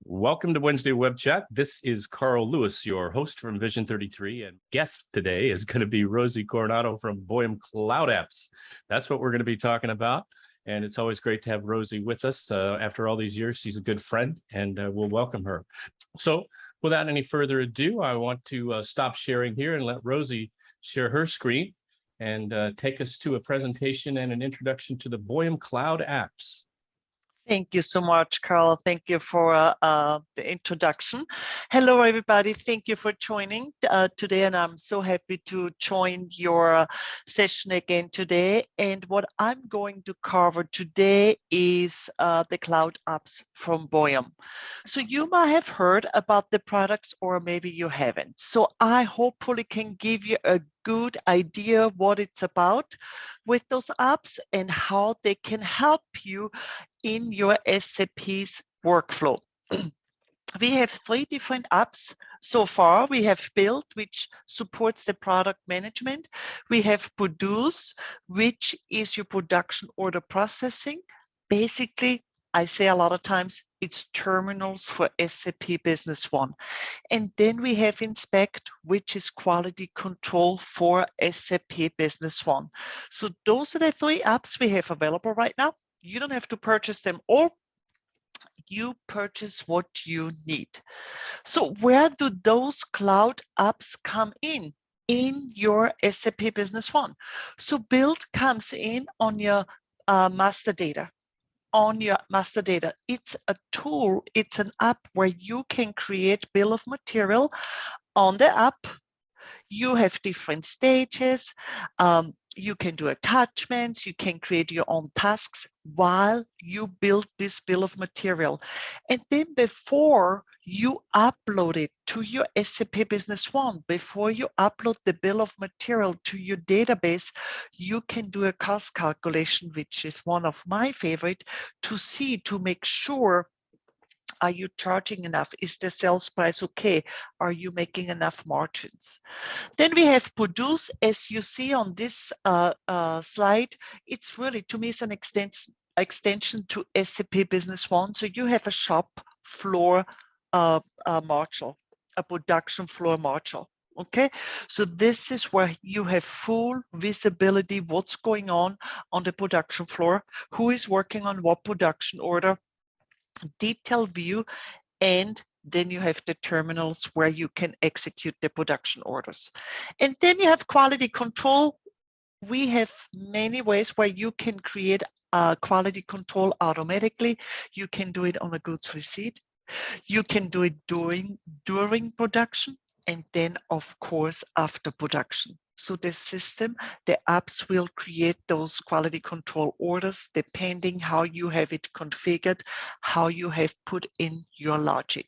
Welcome to Wednesday Web Chat. This is Carl Lewis, your host from Vision 33, and guest today is going to be Rosie Coronado from Boyum Cloud Apps. That's what we're going to be talking about, and it's always great to have Rosie with us. After all these years, she's a good friend, and we'll welcome her. So without any further ado, I want to stop sharing here and let Rosie share her screen and take us to a presentation and an introduction to the Boyum Cloud Apps. Thank you so much, Carl. Thank you for the introduction. Hello, everybody. Thank you for joining today, and I'm so happy to join your session again today. And what I'm going to cover today is the cloud apps from Boyum. So you might have heard about the products, or maybe you haven't. So I hopefully can give you a good idea what it's about with those apps and how they can help you in your SAP's workflow. We have 3 different apps so far. We have Build, which supports the product management. We have Produce, which is your production order processing. Basically, I say a lot of times, it's terminals for SAP Business One. And then we have Inspect, which is quality control for SAP Business One. So those are the 3 apps we have available right now. You don't have to purchase them all. You purchase what you need. So where do those cloud apps come in your SAP Business One? So Build comes in on your master data. It's a tool, it's an app where you can create bill of material on the app. You have different stages. You can do attachments, you can create your own tasks while you build this bill of material. And then before you upload it to your SAP Business One, before you upload the bill of material to your database, you can do a cost calculation, which is one of my favorite, to make sure, are you charging enough? Is the sales price okay? Are you making enough margins? Then we have Produce. As you see on this slide, it's really, to me, it's an extension to SAP Business One. So you have a shop floor module, a production floor module. Okay, so this is where you have full visibility, what's going on the production floor, who is working on what production order, detailed view, and then you have the terminals where you can execute the production orders. And then you have quality control. We have many ways where you can create quality control automatically. You can do it on a goods receipt. You can do it during production, and then of course after production. So the system, the apps will create those quality control orders depending how you have it configured, how you have put in your logic.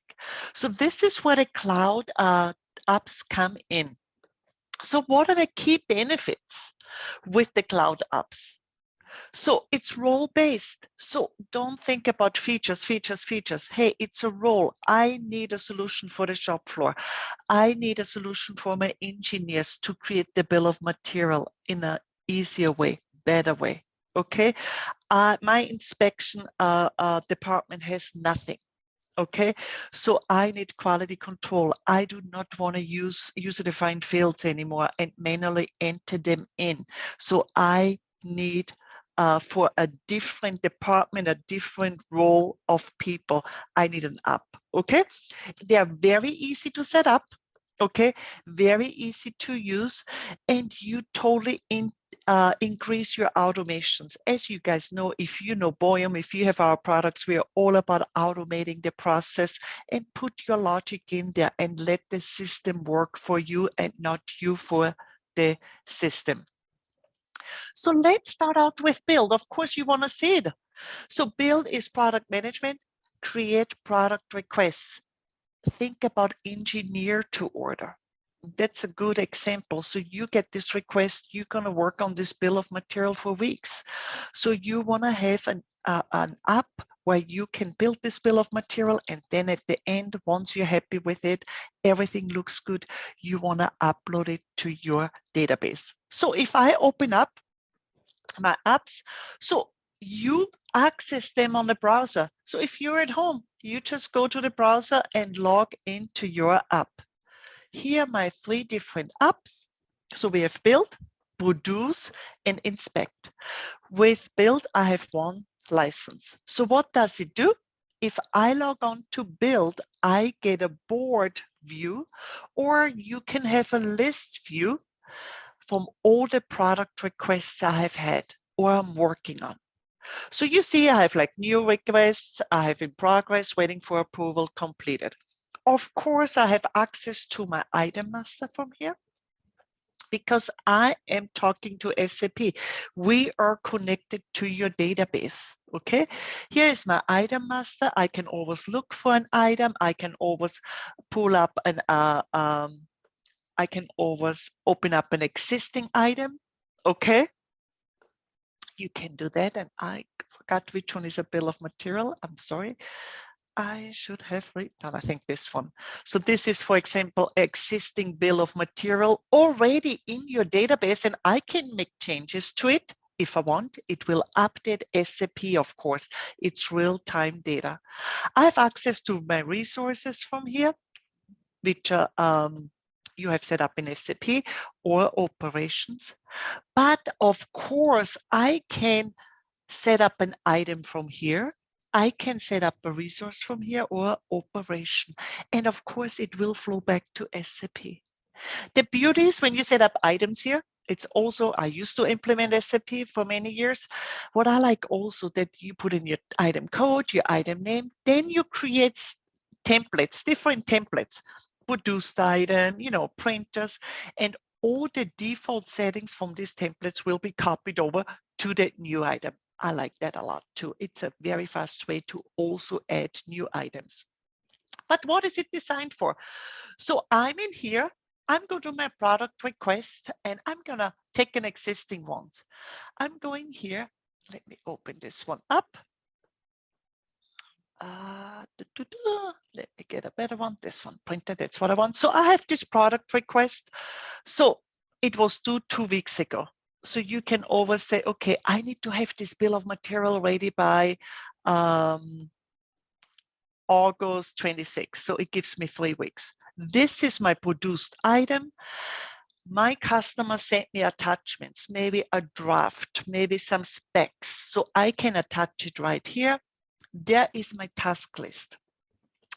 So this is where the cloud apps come in. So what are the key benefits with the cloud apps? So it's role-based. So don't think about features. Hey, it's a role. I need a solution for the shop floor. I need a solution for my engineers to create the bill of material in an easier way, better way. Okay. My inspection department has nothing. Okay, so I need quality control. I do not want to use user-defined fields anymore and manually enter them in. So I need for a different department, a different role of people, I need an app. Okay, they are very easy to set up. Okay, very easy to use, and you totally increase your automations. As you guys know, if you know Boyum, if you have our products, we are all about automating the process and put your logic in there and let the system work for you and not you for the system. So let's start out with Build. Of course, you want to see it. So Build is product management, create product requests. Think about engineer to order. That's a good example. So you get this request, you're going to work on this bill of material for weeks. So you want to have an app where you can build this bill of material, and then at the end, once you're happy with it, everything looks good, you want to upload it to your database. So if I open up my apps, so you access them on the browser. So if you're at home, you just go to the browser and log into your app. Here are my 3 different apps. So we have build, produce, and inspect. With build, I have 1 license. So what does it do? If I log on to build, I get a board view, or you can have a list view from all the product requests I have had or I'm working on. So you see, I have like new requests, I have in progress, waiting for approval, completed. Of course, I have access to my item master from here because I am talking to SAP. We are connected to your database, okay? Here is my item master. I can always look for an item. I can always pull up an, I can always open up an existing item, okay? You can do that. And I forgot which one is a bill of material. I'm sorry. I should have written down, I think this one. So this is, for example, existing bill of material already in your database, and I can make changes to it if I want. It will update SAP, of course. It's real-time data. I have access to my resources from here, which you have set up in SAP or operations. But of course, I can set up an item from here. I can set up a resource from here or operation. And of course, it will flow back to SAP. The beauty is when you set up items here, it's also, I used to implement SAP for many years. What I like also that you put in your item code, your item name, then you create templates, different templates, produced item, you know, printers, and all the default settings from these templates will be copied over to the new item. I like that a lot too. It's a very fast way to also add new items. But what is it designed for? So I'm in here, I'm going to my product request, and I'm going to take an existing one. I'm going here. Let me open this one up. Let me get a better one. This one printed. That's what I want. So I have this product request. So it was due 2 weeks ago. So you can always say, okay, I need to have this bill of material ready by August 26. So it gives me 3 weeks. This is my produced item. My customer sent me attachments, maybe a draft, maybe some specs. So I can attach it right here. There is my task list,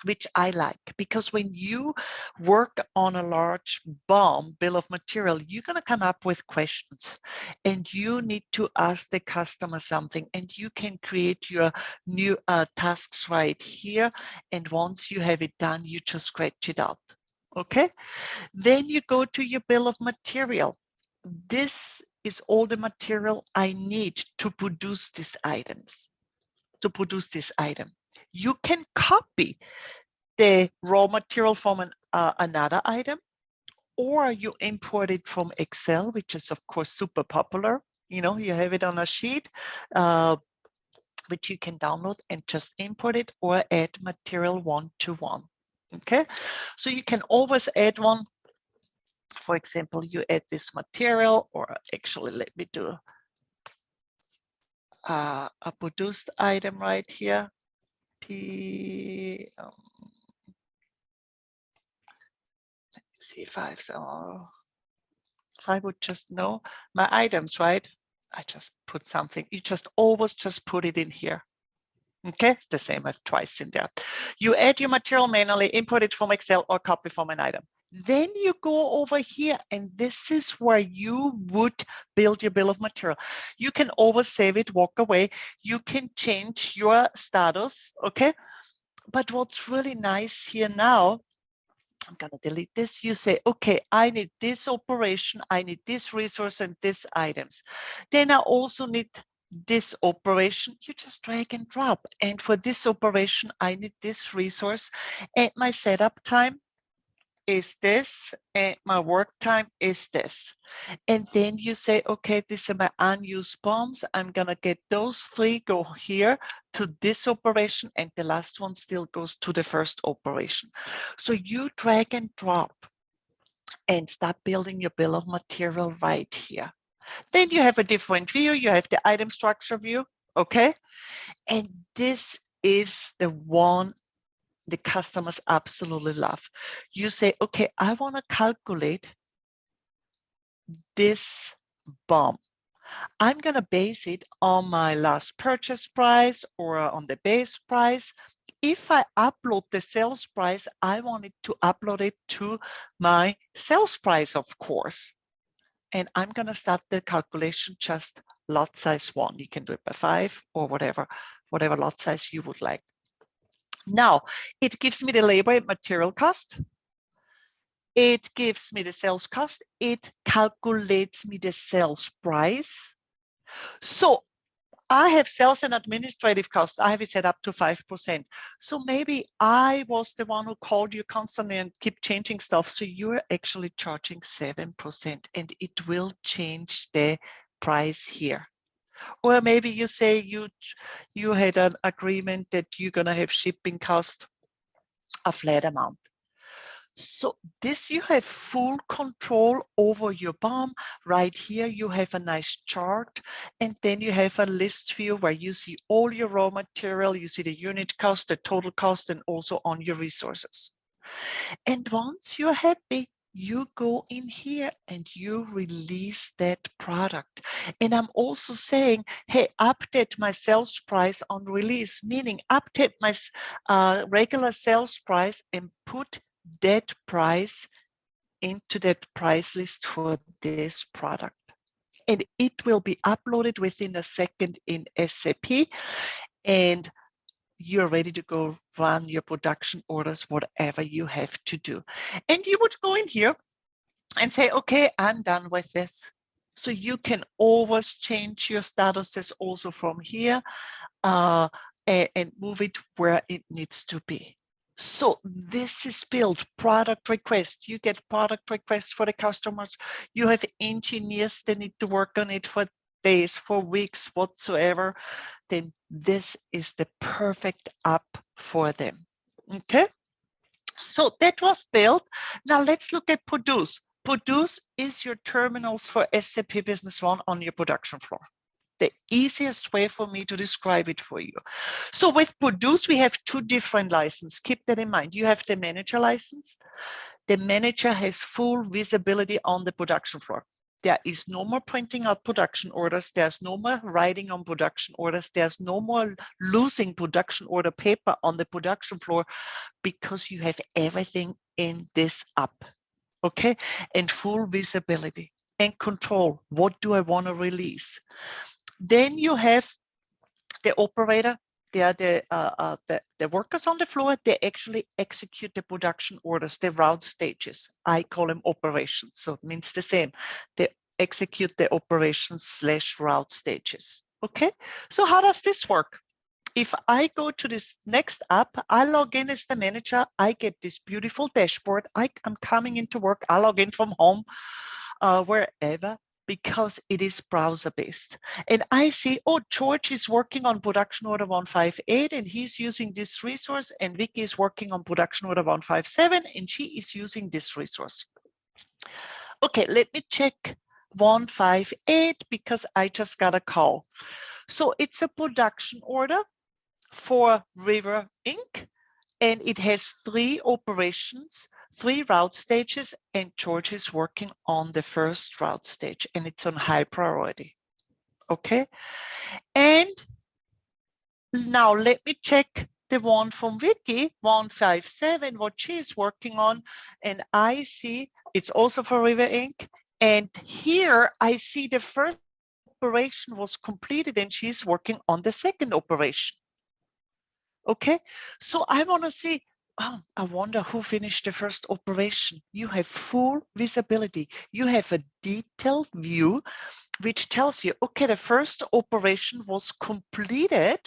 which I like, because when you work on a large BOM, bill of material, you're going to come up with questions and you need to ask the customer something, and you can create your new tasks right here. And once you have it done, you just scratch it out. Okay. Then you go to your bill of material. This is all the material I need to produce these items. To produce this item, you can copy the raw material from another item, or you import it from Excel, which is of course super popular. You know, you have it on a sheet, which you can download and just import it, or add material one-to-one. Okay, so you can always add one. For example, you add this material, or actually, let me do a produced item right here. Let me see if I have some. If I would just know my items, right? I just put something. You just always just put it in here. Okay, it's the same as twice in there. You add your material manually, import it from Excel, or copy from an item. Then you go over here, and this is where you would build your bill of material. You can always save it, walk away. You can change your status, okay? But what's really nice here now, I'm going to delete this. You say, okay, I need this operation, I need this resource and these items. Then I also need this operation. You just drag and drop. And for this operation, I need this resource. And my setup time is this, and my work time is this. And then you say, okay, these are my unused bombs. I'm going to get those 3, go here to this operation, and the last one still goes to the first operation. So you drag and drop and start building your bill of material right here. Then you have a different view. You have the item structure view. Okay. And this is the one the customers absolutely love. You say, okay, I want to calculate this BOM. I'm going to base it on my last purchase price or on the base price. If I upload the sales price, I want it to upload it to my sales price, of course. And I'm going to start the calculation just lot size 1. You can do it by 5 or whatever lot size you would like. Now, it gives me the labor and material cost. It gives me the sales cost. It calculates me the sales price. So I have sales and administrative costs. I have it set up to 5%. So maybe I was the one who called you constantly and keep changing stuff. So you're actually charging 7% and it will change the price here. Or maybe you say you had an agreement that you're going to have shipping cost a flat amount. So this, you have full control over your BOM. Right here, you have a nice chart. And then you have a list view where you see all your raw material, you see the unit cost, the total cost, and also on your resources. And once you're happy, you go in here and you release that product. And I'm also saying, hey, update my sales price on release, meaning update my regular sales price and put that price into that price list for this product. And it will be uploaded within a second in SAP, and you're ready to go run your production orders, whatever you have to do. And you would go in here and say, okay, I'm done with this. So you can always change your statuses also from here and move it where it needs to be. So this is built product request. You get product requests for the customers. You have engineers that need to work on it for days, for weeks, whatsoever. Then this is the perfect app for them. Okay. So that was built. Now let's look at Produce. Produce is your terminals for SAP Business One on your production floor. The easiest way for me to describe it for you. So with Produce, we have 2 different licenses. Keep that in mind. You have the manager license. The manager has full visibility on the production floor. There is no more printing out production orders. There's no more writing on production orders. There's no more losing production order paper on the production floor because you have everything in this app. Okay, and full visibility and control. What do I want to release? Then you have the operator. They are the workers on the floor. They actually execute the production orders, the route stages. I call them operations, so it means the same. They execute the operations / route stages. Okay, so how does this work? If I go to this next app, I log in as the manager, I get this beautiful dashboard. I'm coming into work, I log in from home, wherever, because it is browser-based. And I see, oh, George is working on production order 158, and he's using this resource, and Vicky is working on production order 157, and she is using this resource. Okay, let me check 158 because I just got a call. So it's a production order for River Inc. And it has 3 operations, 3 route stages, and George is working on the first route stage, and it's on high priority. Okay. And now let me check the one from Vicky, 157, what she's working on. And I see it's also for River Inc. And here I see the first operation was completed and she's working on the second operation. Okay, so I want to see, oh, I wonder who finished the first operation. You have full visibility. You have a detailed view, which tells you, okay, the first operation was completed.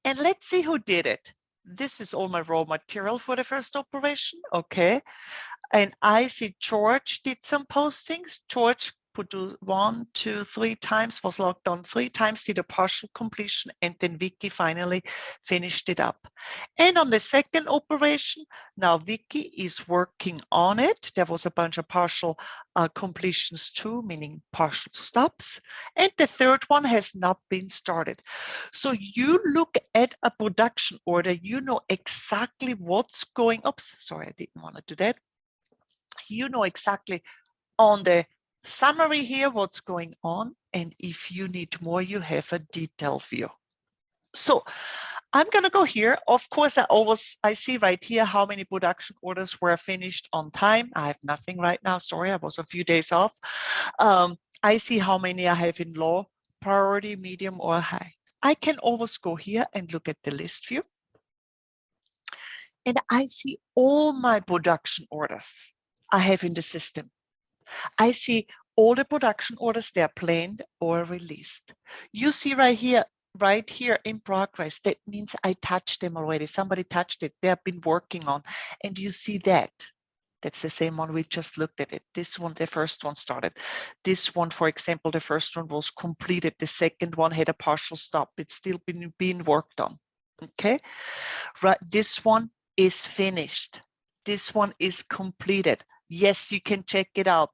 And let's see who did it. This is all my raw material for the first operation. Okay. And I see George did some postings. George put 1, 2, 3 times, was logged on 3 times, did a partial completion, and then Vicky finally finished it up. And on the second operation, now Vicky is working on it. There was a bunch of partial completions too, meaning partial stops. And the third one has not been started. So you look at a production order, you know exactly what's going, oops, sorry, I didn't want to do that. You know exactly on the summary here what's going on, and if you need more, you have a detailed view. So I'm going to go here. Of course, I see right here how many production orders were finished on time. I have nothing right now. Sorry, I was a few days off. I see how many I have in low priority, medium, or high. I can always go here and look at the list view. And I see all my production orders I have in the system. I see all the production orders, they're planned or released. You see right here in progress, that means I touched them already. Somebody touched it, they have been working on. And you see that. That's the same one we just looked at it. This one, the first one started. This one, for example, the first one was completed. The second one had a partial stop. It's still being worked on. Okay, right. This one is finished. This one is completed. Yes, you can check it out.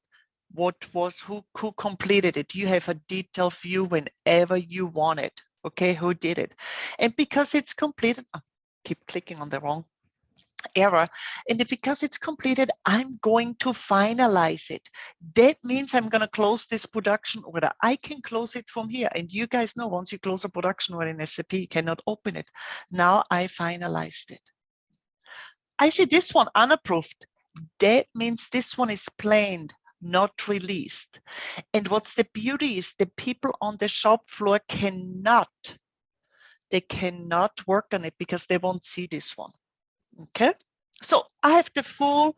Who completed it? You have a detailed view whenever you want it. Okay, who did it? And because it's completed, I keep clicking on the wrong error. And because it's completed, I'm going to finalize it. That means I'm going to close this production order. I can close it from here. And you guys know once you close a production order in SAP, you cannot open it. Now I finalized it. I see this one unapproved. That means this one is planned, not released. And what's the beauty is the people on the shop floor cannot work on it because they won't see this one. Okay, so I have the full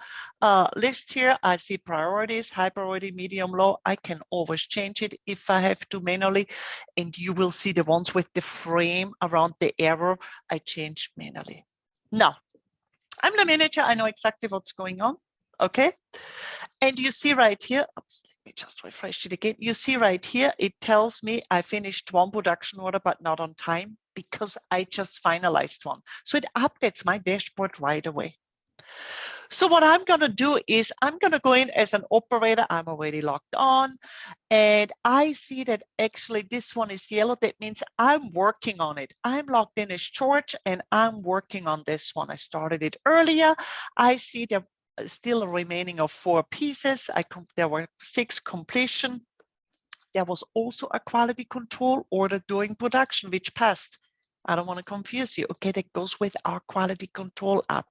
list here. I see priorities, high priority, medium, low. I can always change it if I have to manually, and you will see the ones with the frame around the arrow I change manually. Now, I'm the manager. I know exactly what's going on. Okay. And you see right here, oops, let me just refresh it again. You see right here, it tells me I finished one production order, but not on time because I just finalized one. So it updates my dashboard right away. So what I'm going to do is I'm going to go in as an operator. I'm already logged on and I see that actually this one is yellow. That means I'm working on it. I'm logged in as George and I'm working on this one. I started it earlier. I see the still a remaining of 4 pieces. There were 6 completion. There was also a quality control order during production, which passed. I don't want to confuse you. Okay, that goes with our quality control app.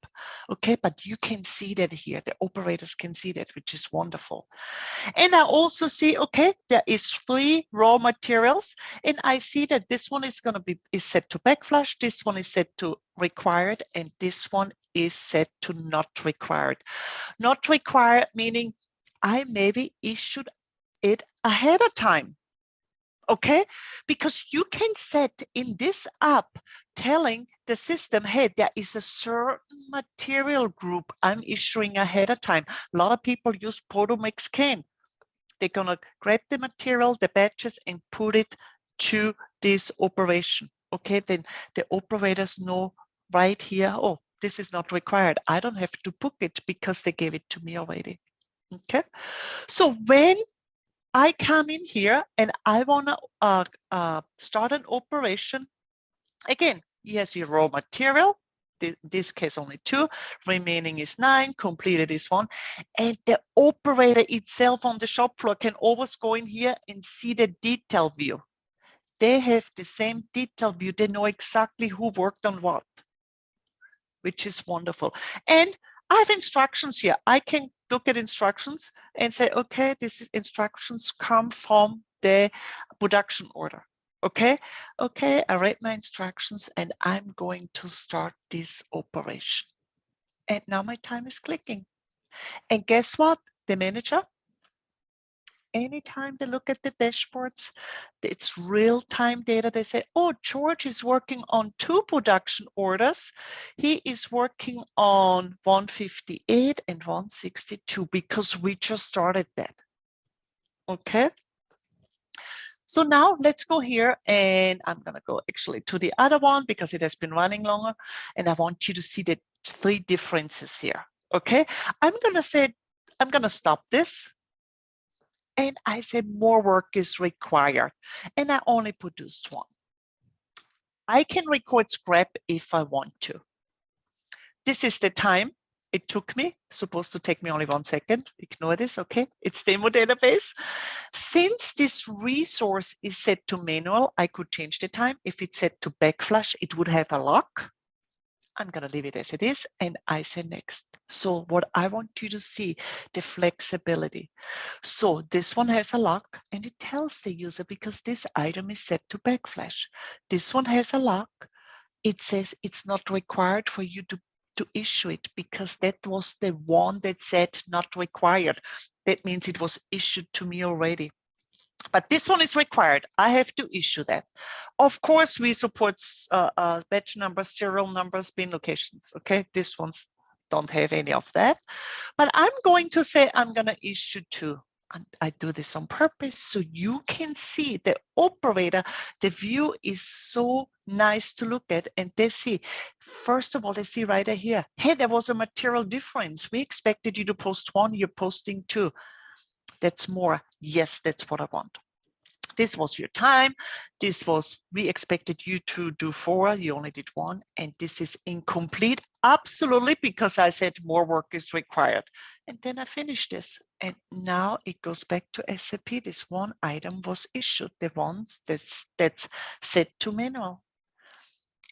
Okay, but you can see that here. The operators can see that, which is wonderful. And I also see, okay, there is 3 raw materials, and I see that this one is going to be set to backflash. This one is set to required, and this one is set to not required. Not required meaning I maybe issued it ahead of time. Okay, because you can set in this app telling the system, hey, there is a certain material group I'm issuing ahead of time. A lot of people use Proto-Mix Scan. They're going to grab the material, the batches, and put it to this operation. Okay, then the operators know right here, oh, this is not required. I don't have to book it because they gave it to me already. Okay, so when I come in here and I want to start an operation. Again, yes, your raw material, in this case only 2, remaining is 9, completed is 1. And the operator itself on the shop floor can always go in here and see the detail view. They have the same detail view. They know exactly who worked on what, which is wonderful. And I have instructions here. I can look at instructions and say, okay, these instructions come from the production order. Okay, I read my instructions and I'm going to start this operation. And now my time is clicking. And guess what? The manager, anytime they look at the dashboards, it's real-time data. They say, oh, George is working on 2 production orders. He is working on 158 and 162 because we just started that. Okay. So now let's go here, and I'm going to go actually to the other one because it has been running longer, and I want you to see the 3 differences here. Okay, I'm going to stop this, and I say more work is required, and I only produced 1. I can record scrap if I want to. This is the time it took me, supposed to take me only 1 second. Ignore this, okay? It's demo database. Since this resource is set to manual, I could change the time. If it's set to backflash, it would have a lock. I'm going to leave it as it is, and I say next. So what I want you to see, the flexibility. So this one has a lock, and it tells the user because this item is set to backflash. This one has a lock. It says it's not required for you to issue it because that was the one that said not required. That means it was issued to me already. But this one is required. I have to issue that. Of course, we support batch numbers, serial numbers, bin locations. Okay, these ones don't have any of that. But I'm going to say I'm going to issue 2. And I do this on purpose so you can see the operator. The view is so nice to look at, and they see, first of all, they see right here, hey, there was a material difference. We expected you to post 1, you're posting 2. That's more. Yes, that's what I want. This was your time. This was, we expected you to do 4, you only did 1, and this is incomplete. Absolutely, because I said more work is required. And then I finished this, and now it goes back to SAP. This 1 item was issued, the ones that's set to manual.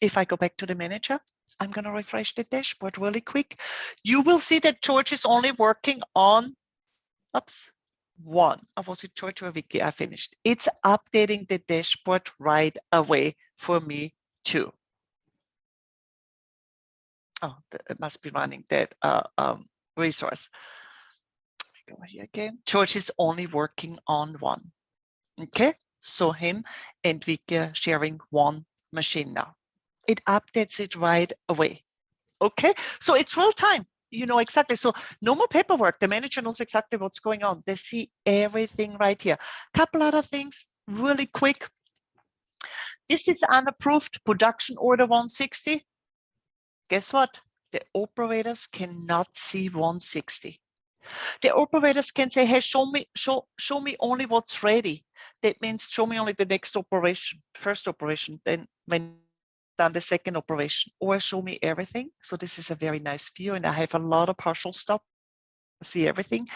If I go back to the manager, I'm going to refresh the dashboard really quick. You will see that George is only working on, oops, 1. Was it George or Vicky? I finished. It's updating the dashboard right away for me too. Oh, it must be running that resource. Go here again. George is only working on 1. Okay, so him and Vicky are sharing 1 machine now. It updates it right away. Okay, so it's real time. You know exactly. So no more paperwork. The manager knows exactly what's going on. They see everything right here. Couple other things really quick. This is unapproved production order 160. Guess what? The operators cannot see 160. The operators can say, hey, show me only what's ready. That means show me only the next operation, first operation, then when done the second operation, or show me everything. So this is a very nice view, and I have a lot of partial stop, see everything.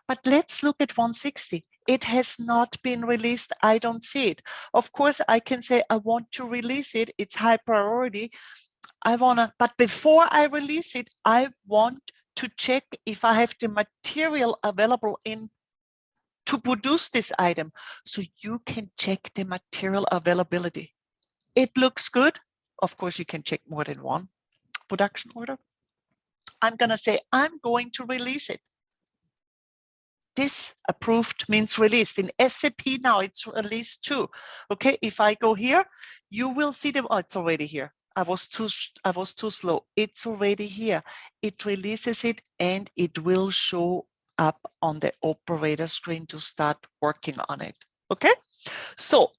But let's look at 160. It has not been released. I don't see it. Of course, I can say I want to release it. It's high priority. But before I release it, I want to check if I have the material available to produce this item. So you can check the material availability. It looks good. Of course, you can check more than 1 production order. I'm going to say, I'm going to release it. This approved means released. In SAP now, it's released too. Okay, if I go here, you will see them. Oh, it's already here. I was too slow. It's already here. It releases it, and it will show up on the operator screen to start working on it. Okay, so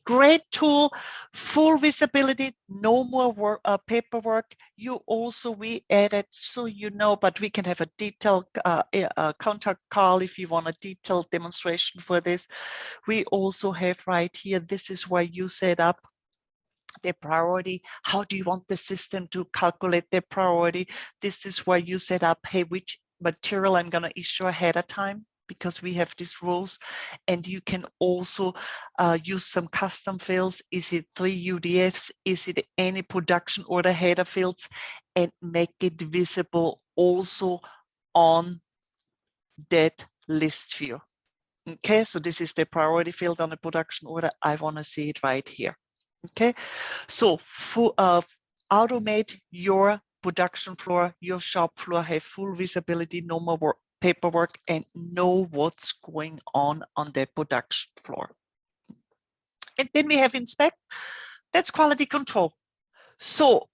great tool, full visibility, no more paperwork. We added, so you know, but we can have a detailed contact call if you want a detailed demonstration for this. We also have right here, this is where you set up the priority. How do you want the system to calculate the priority? This is where you set up, hey, which material I'm going to issue ahead of time, because we have these rules. And you can also use some custom fields. Is it 3 UDFs? Is it any production order header fields? And make it visible also on that list view. Okay, so this is the priority field on the production order. I want to see it right here. Okay, so automate your production floor, your shop floor, have full visibility, no more paperwork, and know what's going on the production floor. And then we have inspect. That's quality control. So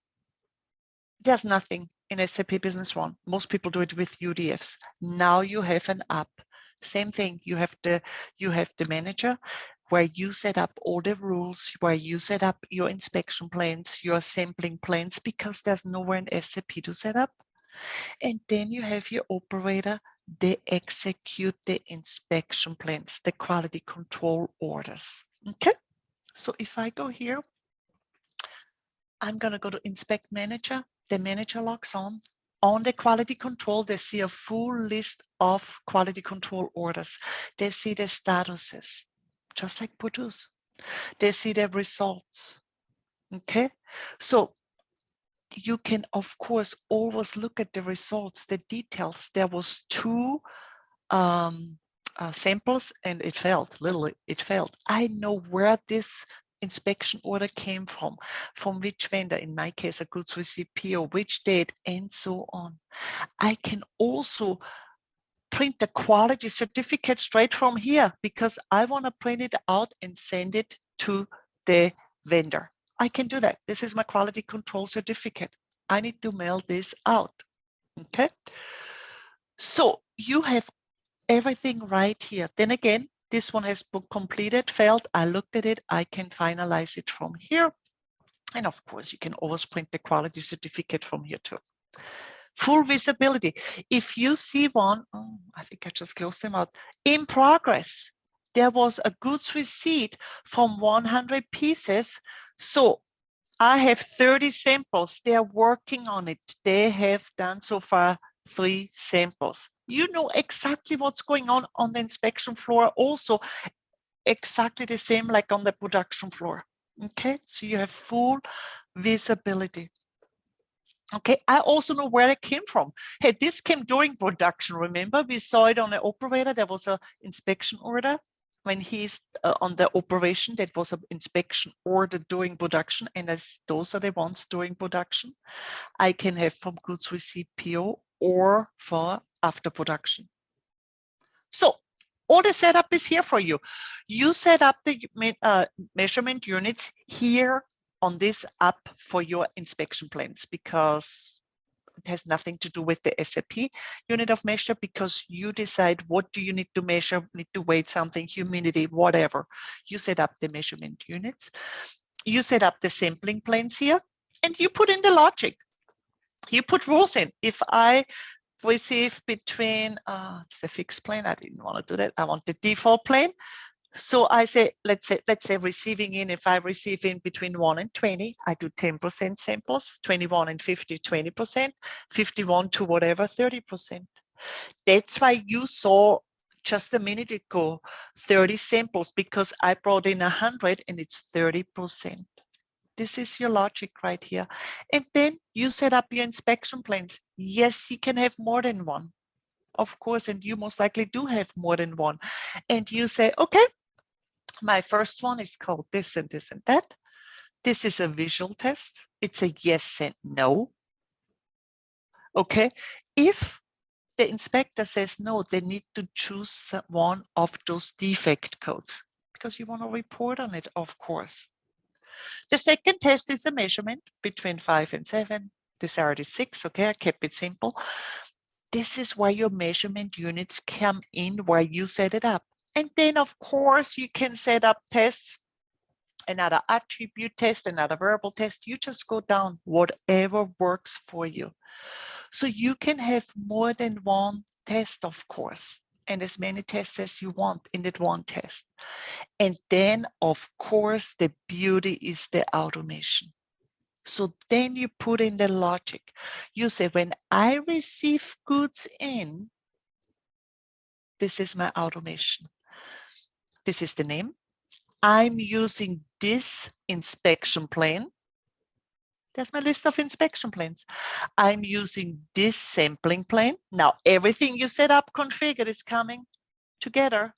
there's nothing in SAP Business One. Most people do it with UDFs. Now you have an app Same thing. You have the manager where you set up all the rules, where you set up your inspection plans, your sampling plans, because there's nowhere in SAP to set up. And then you have your operator, they execute the inspection plans, the quality control orders. Okay, so if I go here, I'm going to go to Inspect Manager. The manager logs on. On the quality control, they see a full list of quality control orders. They see the statuses, just like produce. They see the results. Okay, so you can, of course, always look at the results, the details. There was 2 samples and it failed, literally, it failed. I know where this inspection order came from which vendor, in my case, a goods receipt PO, which date, and so on. I can also print the quality certificate straight from here because I want to print it out and send it to the vendor. I can do that. This is my quality control certificate. I need to mail this out. Okay. So you have everything right here. Then again, this one has been completed, failed. I looked at it. I can finalize it from here. And of course, you can always print the quality certificate from here too. Full visibility. If you see one, oh, I think I just closed them out. In progress, there was a goods receipt from 100 pieces. So I have 30 samples. They are working on it. They have done so far 3 samples. You know exactly what's going on the inspection floor. Also, exactly the same like on the production floor. Okay, so you have full visibility. Okay, I also know where it came from. Hey, this came during production. Remember, we saw it on the operator. There was an inspection order when he's on the operation. That was an inspection order during production, and as those are the ones during production, I can have from goods receipt PO or for after production. So all the setup is here for you. You set up the measurement units here on this app for your inspection plans because it has nothing to do with the SAP unit of measure, because you decide what do you need to measure, need to weight something, humidity, whatever. You set up the measurement units. You set up the sampling plans here, and you put in the logic. You put rules in. If I receive between, it's the fixed plane, I didn't want to do that. I want the default plane. So I say, let's say receiving in, if I receive in between 1 and 20, I do 10% samples, 21 and 50, 20%, 51 to whatever, 30%. That's why you saw just a minute ago, 30 samples, because I brought in 100 and it's 30%. This is your logic right here. And then you set up your inspection plans. Yes, you can have more than one, of course, and you most likely do have more than one. And you say, okay, my first one is called this and this and that. This is a visual test. It's a yes and no. Okay. If the inspector says no, they need to choose one of those defect codes because you want to report on it, of course. The second test is a measurement between 5 and 7. This already 6. Okay, I kept it simple. This is where your measurement units come in, where you set it up. And then, of course, you can set up tests, another attribute test, another variable test. You just go down, whatever works for you. So you can have more than one test, of course, and as many tests as you want in that one test. And then, of course, the beauty is the automation. So then you put in the logic. You say, when I receive goods in, this is my automation. This is the name. I'm using this inspection plan. There's my list of inspection plans. I'm using this sampling plan. Now, everything you set up, configured is coming together.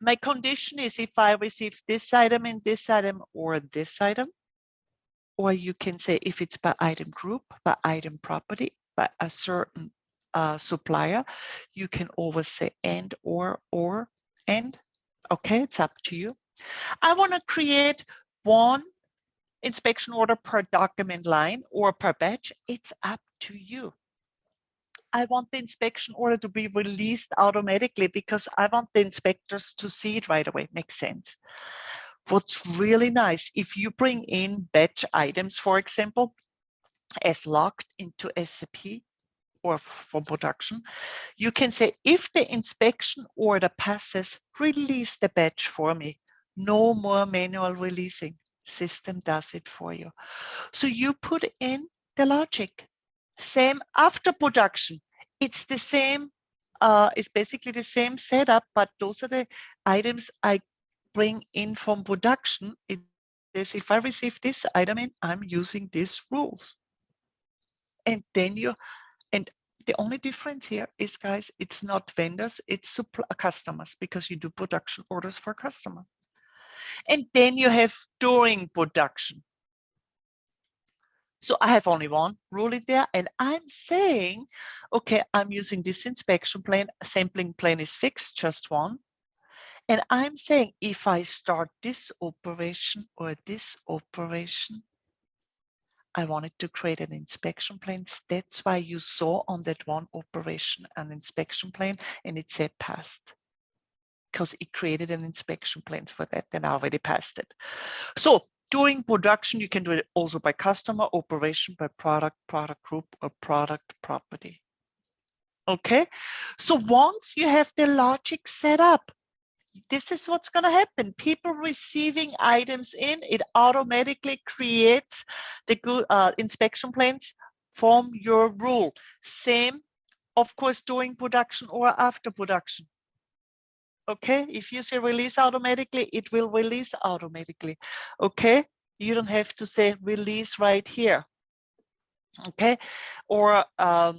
My condition is if I receive this item and this item or this item, or you can say if it's by item group, by item property, by a certain supplier, you can always say and, or, and. Okay, it's up to you. I want to create one inspection order per document line or per batch. It's up to you. I want the inspection order to be released automatically because I want the inspectors to see it right away. Makes sense. What's really nice, if you bring in batch items, for example, as logged into SAP or from production, you can say, if the inspection order passes, release the batch for me. No more manual releasing. System does it for you. So you put in the logic. Same after production. It's the same, it's basically the same setup, but those are the items I bring in from production. It is, if I receive this item in, I'm using these rules. And then and the only difference here is, guys, it's not vendors, it's customers, because you do production orders for customer. And then you have during production. So I have only one rule in there, and I'm saying, okay, I'm using this inspection plane, sampling plane is fixed, just one. And I'm saying, if I start this operation or this operation, I wanted to create an inspection plane. That's why you saw on that one operation an inspection plane, and it said passed, because it created an inspection plane for that, and I already passed it. So during production, you can do it also by customer, operation, by product, product group, or product property. Okay, so once you have the logic set up, this is what's going to happen. People receiving items in, it automatically creates the good inspection planes from your rule. Same, of course, during production or after production. Okay, if you say release automatically, it will release automatically. Okay, you don't have to say release right here. Okay, or all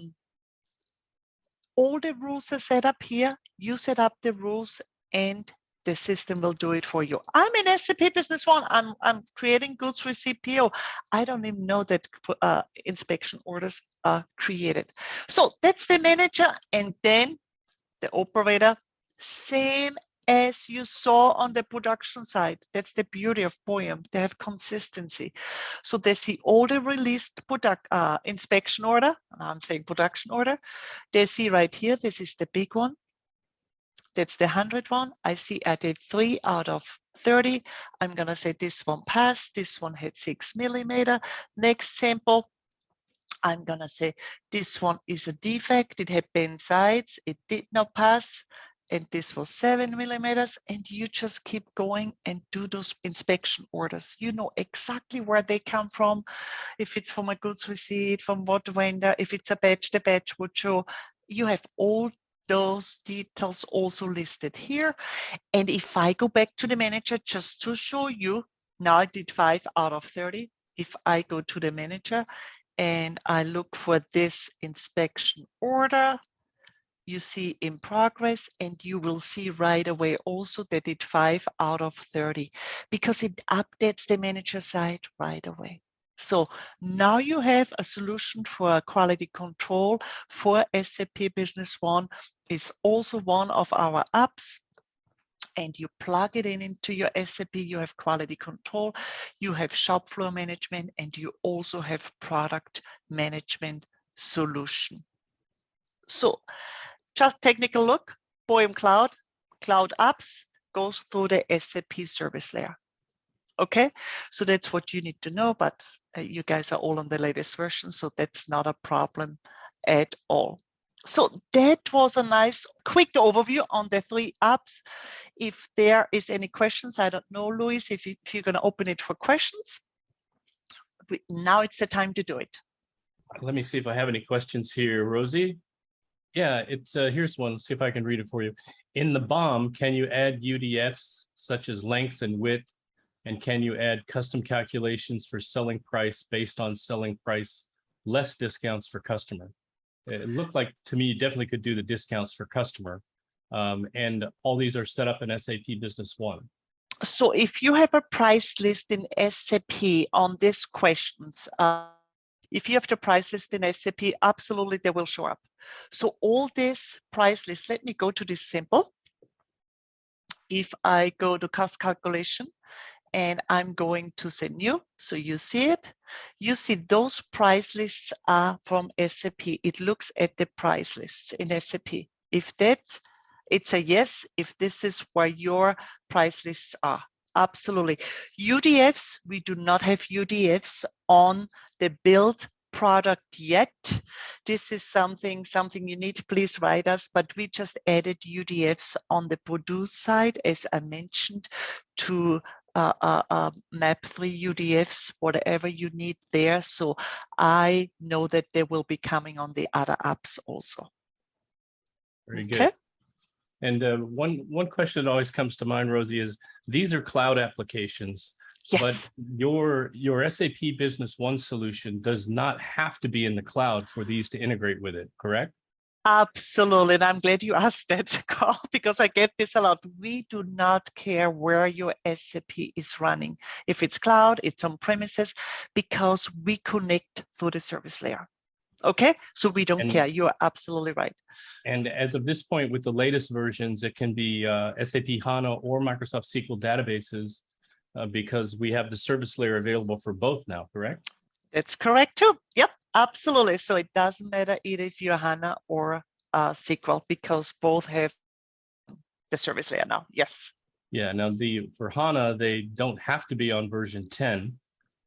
the rules are set up here. You set up the rules and the system will do it for you. I'm in SAP Business One. I'm creating goods receipt PO. I don't even know that inspection orders are created. So that's the manager, and then the operator, same as you saw on the production side. That's the beauty of Boyum. They have consistency. So they see all the released product inspection order, and I'm saying production order. They see right here, this is the big one. That's the 100 one. I see I did 3 out of 30. I'm going to say this one passed. This one had 6 millimeter. Next sample, I'm going to say this one is a defect. It had bent sides. It did not pass. And this was 7 millimeters. And you just keep going and do those inspection orders. You know exactly where they come from. If it's from a goods receipt, from what vendor, if it's a batch, the batch would show. You have all those details also listed here. And if I go back to the manager just to show you, now I did 5 out of 30. If I go to the manager and I look for this inspection order, you see in progress, and you will see right away also that it 5 out of 30, because it updates the manager side right away. So now you have a solution for quality control for SAP Business One. Is also one of our apps, and you plug it in into your SAP. You have quality control, you have shop floor management, and you also have product management solution. So just technical look, Boyum Cloud Apps goes through the SAP service layer. Okay, so that's what you need to know, but you guys are all on the latest version, so that's not a problem at all. So that was a nice quick overview on the 3 apps. If there is any questions, I don't know, Luis, if you're going to open it for questions. Now it's the time to do it. Let me see if I have any questions here, Rosie. Yeah, it's here's one. See if I can read it for you. In the BOM, can you add UDFs such as length and width? And can you add custom calculations for selling price based on selling price, less discounts for customer? It looked like to me you definitely could do the discounts for customer. And all these are set up in SAP Business One. So if you have a price list in SAP on these questions, if you have the price list in SAP, absolutely they will show up. So all this price list, let me go to this simple. If I go to cost calculation and I'm going to send you. So you see it. You see those price lists are from SAP. It looks at the price lists in SAP. If that's, it's a yes, if this is where your price lists are. Absolutely. UDFs, we do not have UDFs on the build product yet. This is something you need, please write us, but we just added UDFs on the produce side, as I mentioned, to map 3 UDFs, whatever you need there. So I know that they will be coming on the other apps also. Very good. And one question that always comes to mind, Rosie, is these are cloud applications, yes. But your SAP Business One solution does not have to be in the cloud for these to integrate with it, correct? Absolutely, and I'm glad you asked that, Carl, because I get this a lot. We do not care where your SAP is running. If it's cloud, it's on premises, because we connect through the service layer. Okay, so we don't care. You're absolutely right. And as of this point, with the latest versions, it can be SAP HANA or Microsoft SQL databases, because we have the service layer available for both now, correct? That's correct too. Yep, absolutely. So it doesn't matter either if you're HANA or SQL, because both have the service layer now. Yes. Yeah. Now for HANA, they don't have to be on version 10.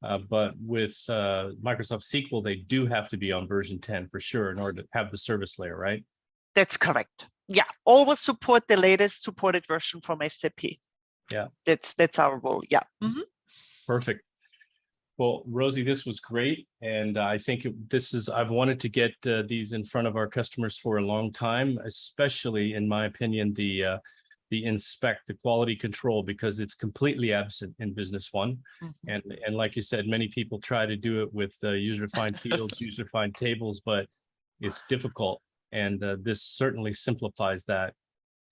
But with Microsoft SQL, they do have to be on version 10 for sure in order to have the service layer, right? That's correct. Yeah, always support the latest supported version from SAP. Yeah, that's our role. Yeah. Mm-hmm. Perfect. Well, Rosie, this was great, and I think I've wanted to get these in front of our customers for a long time, especially, in my opinion, the inspect, the quality control, because it's completely absent in Business One. Mm-hmm. And like you said, many people try to do it with user-defined fields, user-defined tables, but it's difficult. And this certainly simplifies that.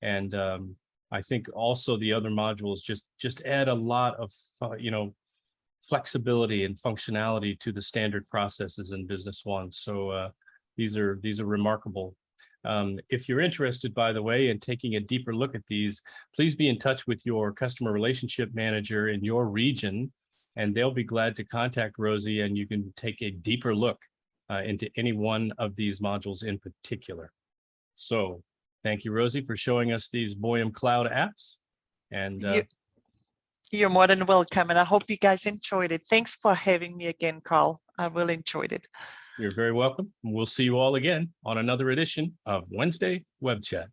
And I think also the other modules just add a lot of flexibility and functionality to the standard processes in Business One. So these are remarkable. If you're interested, by the way, in taking a deeper look at these, please be in touch with your customer relationship manager in your region, and they'll be glad to contact Rosie, and you can take a deeper look into any one of these modules in particular. So thank you, Rosie, for showing us these Boyum Cloud apps. And you're more than welcome, and I hope you guys enjoyed it. Thanks for having me again, Carl. I really enjoyed it. You're very welcome. We'll see you all again on another edition of Wednesday Web Chat.